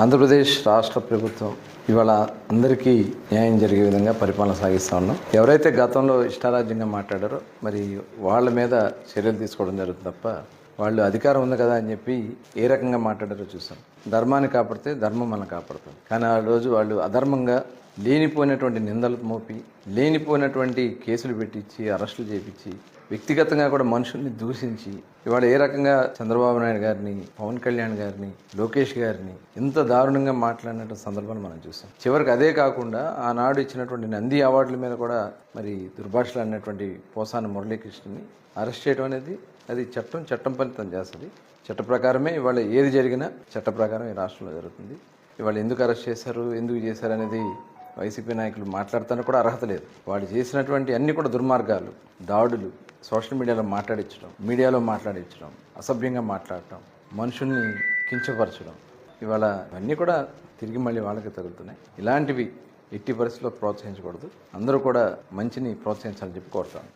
ఆంధ్రప్రదేశ్ రాష్ట్ర ప్రభుత్వం ఇవాళ అందరికీ న్యాయం జరిగే విధంగా పరిపాలన సాగిస్తూ ఉన్నాం. ఎవరైతే గతంలో ఇష్టారాజ్యంగా మాట్లాడారో మరి వాళ్ళ మీద చర్యలు తీసుకోవడం జరుగుతుంది తప్ప వాళ్ళు అధికారం ఉంది కదా అని చెప్పి ఏ రకంగా మాట్లాడారో చూసాం. ధర్మాన్ని కాపాడితే ధర్మం మనం కాపాడుతుంది. కానీ ఆ రోజు వాళ్ళు అధర్మంగా లేనిపోయినటువంటి నిందలు మోపి లేనిపోయినటువంటి కేసులు పెట్టించి అరెస్టులు చేపించి వ్యక్తిగతంగా కూడా మనుషుల్ని దూషించి ఇవాళ ఏ రకంగా చంద్రబాబు నాయుడు గారిని, పవన్ కళ్యాణ్ గారిని, లోకేష్ గారిని ఇంత దారుణంగా మాట్లాడిన సందర్భాలు మనం చూసాం. చివరికి అదే కాకుండా ఆనాడు ఇచ్చినటువంటి నంది అవార్డుల మీద కూడా మరి దుర్భాషలు అన్నటువంటి పోసాని మురళీకృష్ణని అరెస్ట్ చేయడం అనేది అది చట్టం ఫలితం చేస్తుంది. చట్ట ప్రకారమే ఇవాళ ఏది జరిగినా చట్ట ప్రకారం ఈ రాష్ట్రంలో జరుగుతుంది. ఇవాళ ఎందుకు అరెస్ట్ చేశారు, ఎందుకు చేశారు అనేది వైసీపీ నాయకులు మాట్లాడటానికి కూడా అర్హత లేదు. వాళ్ళు చేసినటువంటి అన్ని కూడా దుర్మార్గాలు, దాడులు, సోషల్ మీడియాలో మాట్లాడించడం, అసభ్యంగా మాట్లాడటం, మనుషుల్ని కించపరచడం, ఇవాళ అన్నీ కూడా తిరిగి మళ్ళీ వాళ్ళకి తగులుతున్నాయి. ఇలాంటివి ఎట్టి పరిస్థితుల్లో ప్రోత్సహించకూడదు. అందరూ కూడా మంచిని ప్రోత్సహించాలని చెప్పి కోరుతాను.